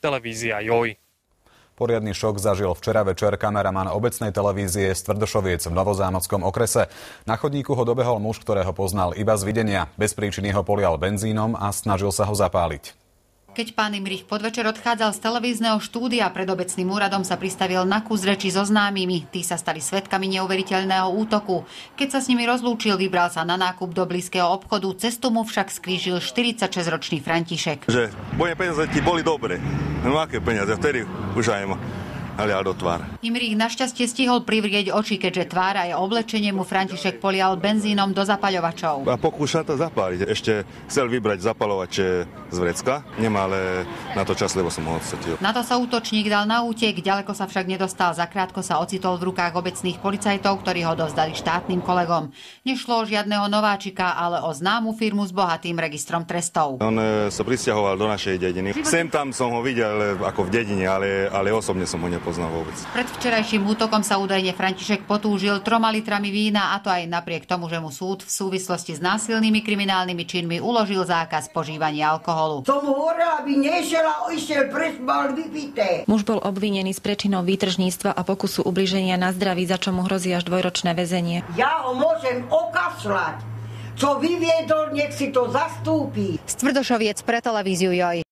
televízia Joj. Poriadny šok zažil včera večer kameraman obecnej televízie z Tvrdošoviec v Novozámockom okrese. Na chodníku ho dobehol muž, ktorého poznal iba z videnia. Bez príčiny ho polial benzínom a snažil sa ho zapáliť. Keď pán Imrich podvečer odchádzal z televízneho štúdia, pred obecným úradom sa pristavil na kus reči so známymi. Tí sa stali svedkami neuveriteľného útoku. Keď sa s nimi rozlúčil, vybral sa na nákup do blízkeho obchodu. Cestu mu však skrížil 46-ročný František. Že moje peniaze ti boli dobre. No aké peniaze? Vtedy už aj hľadal do tvár. Imrich našťastie stihol privrieť oči, keďže tvár aj oblečenie mu František polial benzínom do zapaľovačov. A pokúša to zapáliť. Ešte chcel vybrať zapalovače z vrecka. Nemá ale na to čas, lebo som ho odsetil. Na to sa útočník dal na útek, ďaleko sa však nedostal. Zakrátko sa ocitol v rukách obecných policajtov, ktorí ho dozdali štátnym kolegom. Nešlo o žiadneho nováčika, ale o známu firmu s bohatým registrom trestov. On sa prisťahoval do našej dediny. Sem tam som ho videl ako v dedine, ale osobne som ho nepoznal vôbec. Pred včerajším útokom sa údajne František potúžil 3 litrami vína, a to aj napriek tomu, že mu súd v súvislosti s násilnými kriminálnymi činmi uložil zákaz požívania alkoholu. Som hovorila, aby nešiel a išiel presbal vypité. Muž bol obvinený z prečinou výtržníctva a pokusu ubliženia na zdraví, za čo mu hrozí až 2-ročné väzenie. Ja ho môžem okašľať. Čo vyviedol, nech si to zastúpi. Z Tvrdošoviec pre televíziu Joj.